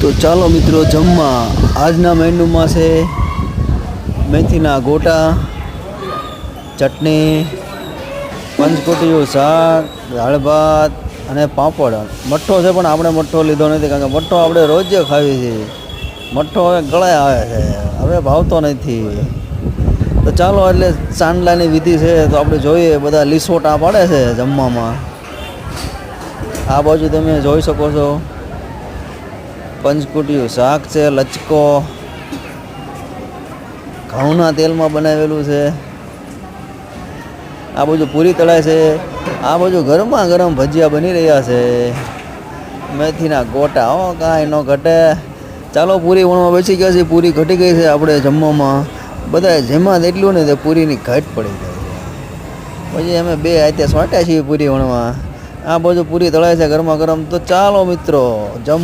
તો ચાલો મિત્રો જમવા. આજના મેન્યુમાં છે મેથીના ગોટા, ચટણી, પંચકોટીયું શાક, દાળ ભાત અને પાપડ. મઠ્ઠો છે પણ આપણે મઠ્ઠો લીધો નથી, કારણ કે મઠ્ઠો આપણે રોજ ખાવી છે. મઠ્ઠો હવે ગળાય આવે છે, હવે ભાવતો નથી. તો ચાલો, એટલે ચાંદલાની વિધિ છે તો આપણે જોઈએ. બધા લીસોટા પાડે છે જમવામાં. આ બાજુ તમે જોઈ શકો છો પંચકોટીયું શાક છે, લચકો ઘઉંના તેલમાં બનાવેલું છે. આ બાજુ પૂરી તળાય છે. આ બાજુ ગરમા ગરમ ભજીયા બની રહ્યા છે. મેથીના ગોટા, કાંઈ ન ઘટે. ચાલો, પૂરી વણવા બેસી ગયા છે. પૂરી ઘટી ગઈ છે આપણે જમવામાં. બધા જેમાં એટલું ને તે પૂરીની ઘટ પડી જાય છે. પછી અમે બે હાથે સોંટ્યા છીએ પૂરી વણવા. આ બાજુ પૂરી તળાય છે ગરમા ગરમ. તો ચાલો મિત્રો જમ